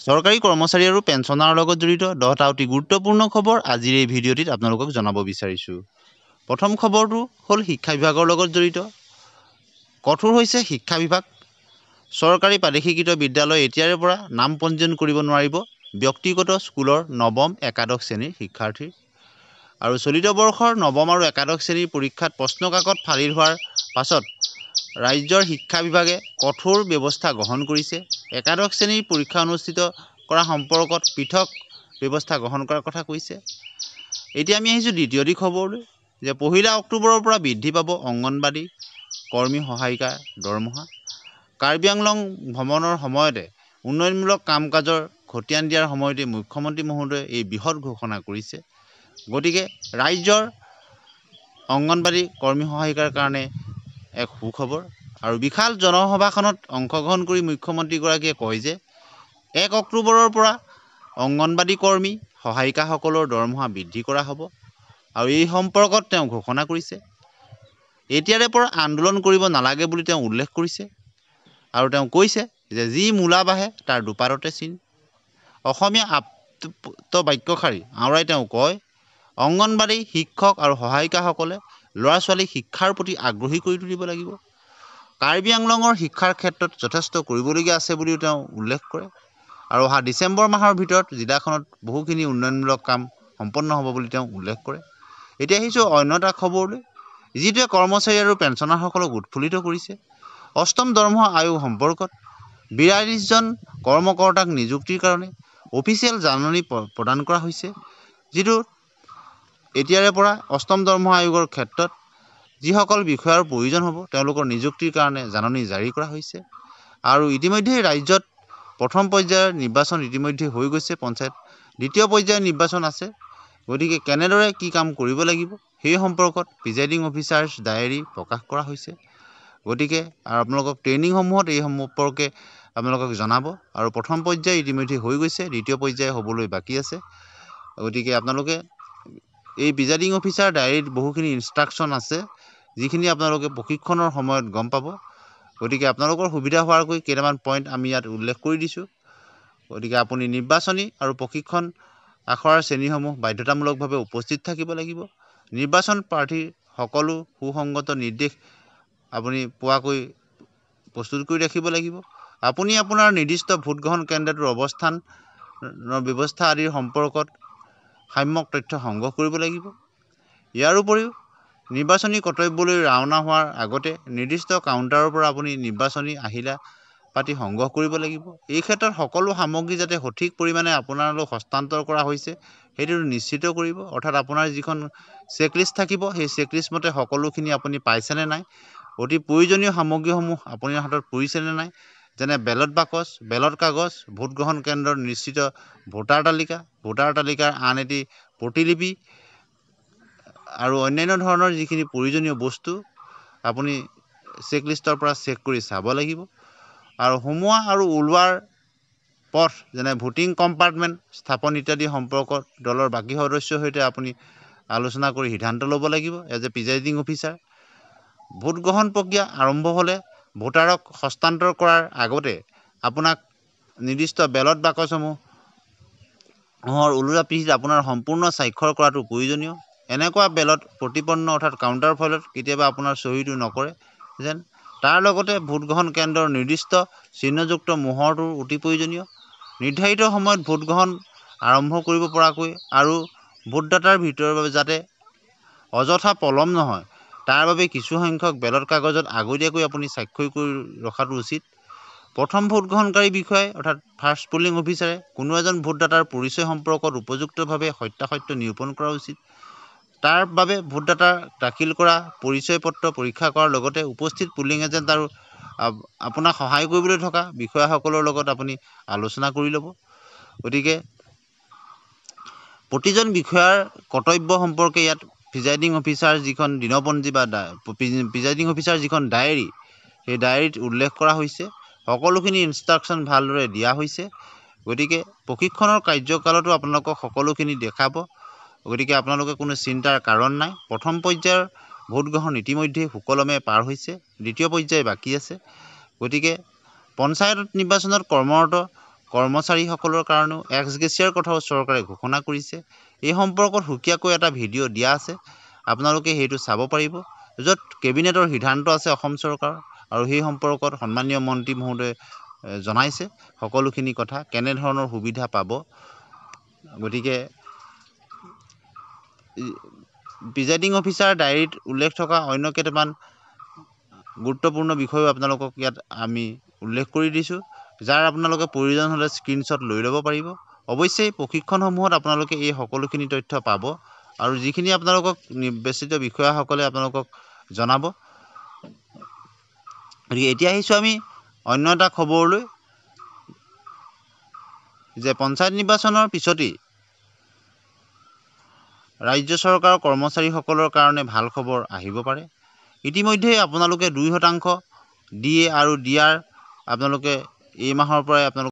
চৰকাৰী কৰ্মচাৰী আৰু পেঞ্চনাৰৰ লগত জড়িত 10টা অতি গুৰুত্বপূৰ্ণ খবৰ আজিৰ এই ভিডিঅ'টিত আপোনালোকক জনাব বিচাৰিছোঁ। প্ৰথম খবৰটো হ'ল শিক্ষা বিভাগৰ লগত জড়িত। কঠোৰ হৈছে শিক্ষা বিভাগ। চৰকাৰী প্ৰাদেশিকৃত বিদ্যালয় এতিয়াৰে পৰা নাম পঞ্জীয়ন কৰিব নোৱাৰিব ব্যক্তিগত স্কুলৰ নৱম একাদশ শ্ৰেণীৰ শিক্ষাৰ্থীৰ। আৰু চলিত বৰ্ষৰ নৱম আৰু একাদশ শ্ৰেণীৰ পৰীক্ষাত প্ৰশ্নকাকত ফাদিল হোৱাৰ পাছত ৰাজ্যৰ শিক্ষা বিভাগে কঠোৰ ব্যৱস্থা গ্ৰহণ কৰিছে। একাদশ শ্ৰেণীৰ পৰীক্ষা অনুষ্ঠিত কৰা সম্পৰ্কত পৃথক ব্যৱস্থা গ্ৰহণ কৰাৰ কথা কৈছে। এতিয়া আমি আহিছোঁ দ্বিতীয়টি খবৰলৈ যে 1 অক্টোবৰৰ পৰা বৃদ্ধি পাব অংগনবাড়ী কৰ্মী সহায়িকাৰ দৰমহা। কাৰ্বি আংলং ভ্ৰমণৰ সময়তে উন্নয়নমূলক কাম কাজৰ খতিয়ান দিয়াৰ সময়তে মুখ্যমন্ত্ৰী মহোদয়ে এই বৃহৎ ঘোষণা কৰিছে। গতিকে ৰাজ্যৰ অংগনবাড়ী কৰ্মী সহায়িকাৰ কাৰণে এক সুখবৰ। আৰু বিশাল জনসভাখনত অংশগ্ৰহণ কৰি মুখ্যমন্ত্ৰীগৰাকীয়ে কয় যে 1 অক্টোবৰৰ পৰা অংগনবাড়ী কৰ্মী সহায়িকাসকলৰ দৰমহা বৃদ্ধি কৰা হ'ব। আৰু এই সম্পৰ্কত তেওঁ ঘোষণা কৰিছে এতিয়াৰে পৰা আন্দোলন কৰিব নালাগে বুলি তেওঁ উল্লেখ কৰিছে। আৰু তেওঁ কৈছে যে যি মূলা বাঢ়ে তাৰ দুপাৰতে চিন। অসমীয়া আপ্ত বাক্যশাৰী আওৰাই তেওঁ কয় অংগনবাড়ী শিক্ষক আৰু সহায়িকাসকলে ল'ৰা ছোৱালীক শিক্ষাৰ প্ৰতি আগ্ৰহী কৰি তুলিব লাগিব। কাৰ্বি আংলঙৰ শিক্ষাৰ ক্ষেত্ৰত যথেষ্ট কৰিবলগীয়া আছে বুলিও তেওঁ উল্লেখ কৰে। আৰু অহা ডিচেম্বৰ মাহৰ ভিতৰত জিলাখনত বহুখিনি উন্নয়নমূলক কাম সম্পন্ন হ'ব বুলি তেওঁ উল্লেখ কৰে। এতিয়া আহিছোঁ অন্য এটা খবৰলৈ যিটোৱে কৰ্মচাৰী আৰু পেঞ্চনাৰসকলক উৎফুল্লিত কৰিছে। অষ্টম দৰমহা আয়োগ সম্পৰ্কত 42জন কৰ্মকৰ্তাক নিযুক্তিৰ কাৰণে অফিচিয়েল জাননী প্ৰদান কৰা হৈছে। যিটো এতিয়াৰে পৰা অষ্টম দৰমহা আয়োগৰ ক্ষেত্ৰত যিসকল বিষয়াৰ প্ৰয়োজন হ'ব তেওঁলোকৰ নিযুক্তিৰ কাৰণে জাননী জাৰি কৰা হৈছে। আৰু ইতিমধ্যে ৰাজ্যত প্ৰথম পৰ্যায়ৰ নিৰ্বাচন ইতিমধ্যে হৈ গৈছে পঞ্চায়ত, দ্বিতীয় পৰ্যায়ৰ নিৰ্বাচন আছে। গতিকে কেনেদৰে কি কাম কৰিব লাগিব সেই সম্পৰ্কত প্ৰিজাইডিং অফিচাৰ্ছ ডায়েৰী প্ৰকাশ কৰা হৈছে। গতিকে আপোনালোকক ট্ৰেইনিংসমূহত এই সম্পৰ্কে আপোনালোকক জনাব। আৰু প্ৰথম পৰ্যায় ইতিমধ্যে হৈ গৈছে, দ্বিতীয় পৰ্যায় হ'বলৈ বাকী আছে। গতিকে আপোনালোকে এই প্ৰিজাইডিং অফিচাৰ ডায়েৰীত বহুখিনি ইনষ্ট্ৰাকশ্যন আছে যিখিনি আপোনালোকে প্ৰশিক্ষণৰ সময়ত গম পাব। গতিকে আপোনালোকৰ সুবিধা হোৱাকৈ কেইটামান পইণ্ট আমি ইয়াত উল্লেখ কৰি দিছোঁ। গতিকে আপুনি নিৰ্বাচনী আৰু প্ৰশিক্ষণ আখৰাৰ শ্ৰেণীসমূহ বাধ্যতামূলকভাৱে উপস্থিত থাকিব লাগিব। নিৰ্বাচন প্ৰাৰ্থীৰ সকলো সুসংগত নিৰ্দেশ আপুনি পোৱাকৈ প্ৰস্তুত কৰি ৰাখিব লাগিব। আপুনি আপোনাৰ নিৰ্দিষ্ট ভোটগ্ৰহণ কেন্দ্ৰটোৰ অৱস্থানৰ ব্যৱস্থা আদিৰ সম্পৰ্কত সাম্যক তথ্য সংগ্ৰহ কৰিব লাগিব। ইয়াৰ উপৰিও নিৰ্বাচনী কৰ্তব্যলৈ ৰাওনা হোৱাৰ আগতে নিৰ্দিষ্ট কাউণ্টাৰৰ পৰা আপুনি নিৰ্বাচনী আহিলা পাতি সংগ্ৰহ কৰিব লাগিব। এই ক্ষেত্ৰত সকলো সামগ্ৰী যাতে সঠিক পৰিমাণে আপোনালোক হস্তান্তৰ কৰা হৈছে সেইটো নিশ্চিত কৰিব। অৰ্থাৎ আপোনাৰ যিখন চেকলিষ্ট থাকিব সেই চেকলিষ্ট মতে সকলোখিনি আপুনি পাইছেনে নাই, অতি প্ৰয়োজনীয় সামগ্ৰীসমূহ আপোনাৰ হাতত পৰিছেনে নাই, যেনে বেলট বাকচ, বেলট কাগজ, ভোটগ্ৰহণ কেন্দ্ৰৰ নিশ্চিত ভোটাৰ তালিকা, ভোটাৰ তালিকাৰ আন এটি প্ৰতিলিপি আৰু অন্যান্য ধৰণৰ যিখিনি প্ৰয়োজনীয় বস্তু আপুনি চেকলিষ্টৰ পৰা চেক কৰি চাব লাগিব। আৰু সোমোৱা আৰু ওলোৱাৰ পথ যেনে ভোটিং কম্পাৰ্টমেণ্ট স্থাপন ইত্যাদি সম্পৰ্কত দলৰ বাকী সদস্যৰ সৈতে আপুনি আলোচনা কৰি সিদ্ধান্ত ল'ব লাগিব এজ এ প্ৰিজাইডিং অফিচাৰ। ভোটগ্ৰহণ প্ৰক্ৰিয়া আৰম্ভ হ'লে ভোটাৰক হস্তান্তৰ কৰাৰ আগতে আপোনাক নিৰ্দিষ্ট বেলট বাকচসমূহৰ ওলোটা পিঠিত আপোনাৰ সম্পূৰ্ণ স্বাক্ষৰ কৰাটো প্ৰয়োজনীয়। এনেকুৱা বেলট প্ৰতিপন্ন অৰ্থাৎ কাউণ্টাৰ ফইলত কেতিয়াবা আপোনাৰ চহীটো নকৰে যেন। তাৰ লগতে ভোটগ্ৰহণ কেন্দ্ৰৰ নিৰ্দিষ্ট চিহ্নযুক্ত মোহৰটো অতি প্ৰয়োজনীয়। নিৰ্ধাৰিত সময়ত ভোটগ্ৰহণ আৰম্ভ কৰিব পৰাকৈ আৰু ভোটদাতাৰ ভিতৰৰ বাবে যাতে অযথা পলম নহয় তাৰ বাবে কিছুসংখ্যক বেলট কাগজত আগতীয়াকৈ আপুনি স্বাক্ষৰ কৰি ৰখাটো উচিত। প্ৰথম ভোটগ্ৰহণকাৰী বিষয়াই অৰ্থাৎ ফাৰ্ষ্ট পলিং অফিচাৰে কোনো এজন ভোটদাতাৰ পৰিচয় সম্পৰ্কত উপযুক্তভাৱে সত্যাসত্য নিৰূপণ কৰা উচিত। তাৰ বাবে ভোটদাতাৰ দাখিল কৰা পৰিচয় পত্ৰ পৰীক্ষা কৰাৰ লগতে উপস্থিত পুলিং এজেণ্ট আৰু আপোনাক সহায় কৰিবলৈ থকা বিষয়াসকলৰ লগত আপুনি আলোচনা কৰি ল'ব। গতিকে প্ৰতিজন বিষয়াৰ কৰ্তব্য সম্পৰ্কে ইয়াত প্ৰিজাইডিং অফিচাৰ যিখন দিনপঞ্জী বা প্ৰিজাইডিং অফিচাৰ যিখন ডায়েৰী সেই ডায়েৰীত উল্লেখ কৰা হৈছে। সকলোখিনি ইনষ্ট্ৰাকশ্যন ভালদৰে দিয়া হৈছে। গতিকে প্ৰশিক্ষণৰ কাৰ্যকালতো আপোনালোকক সকলোখিনি দেখাব। গতিকে আপোনালোকে কোনো চিন্তাৰ কাৰণ নাই। প্ৰথম পৰ্যায়ৰ ভোটগ্ৰহণ ইতিমধ্যে সুকলমে পাৰ হৈছে, দ্বিতীয় পৰ্যায় বাকী আছে। গতিকে পঞ্চায়ত নিৰ্বাচনত কৰ্মৰত কৰ্মচাৰীসকলৰ কাৰণেও এক্স গ্ৰেচিয়াৰ কথাও চৰকাৰে ঘোষণা কৰিছে। এই সম্পৰ্কত সুকীয়াকৈ এটা ভিডিঅ' দিয়া আছে, আপোনালোকে সেইটো চাব পাৰিব, য'ত কেবিনেটৰ সিদ্ধান্ত আছে অসম চৰকাৰ, আৰু সেই সম্পৰ্কত সন্মানীয় মন্ত্ৰী মহোদয়ে জনাইছে সকলোখিনি কথা, কেনেধৰণৰ সুবিধা পাব। গতিকে প্ৰিজাইডিং অফিচাৰ ডায়েৰীত উল্লেখ থকা অন্য কেইটামান গুৰুত্বপূৰ্ণ বিষয়ও আপোনালোকক ইয়াত আমি উল্লেখ কৰি দিছোঁ, যাৰ আপোনালোকে প্ৰয়োজন হ'লে স্ক্ৰীনশ্বট লৈ ল'ব পাৰিব। অৱশ্যে প্ৰশিক্ষণসমূহত আপোনালোকে এই সকলোখিনি তথ্য পাব, আৰু যিখিনি আপোনালোকক নিৰ্বাচিত বিষয়াসকলে আপোনালোকক জনাব। গতিকে এতিয়া আহিছোঁ আমি অন্য এটা খবৰলৈ, যে পঞ্চায়ত নিৰ্বাচনৰ পিছতেই ৰাজ্য চৰকাৰৰ কৰ্মচাৰীসকলৰ কাৰণে ভাল খবৰ আহিব পাৰে। ইতিমধ্যে আপোনালোকে 2% DA আৰু DR আপোনালোকে এই মাহৰ পৰাই আপোনালোকে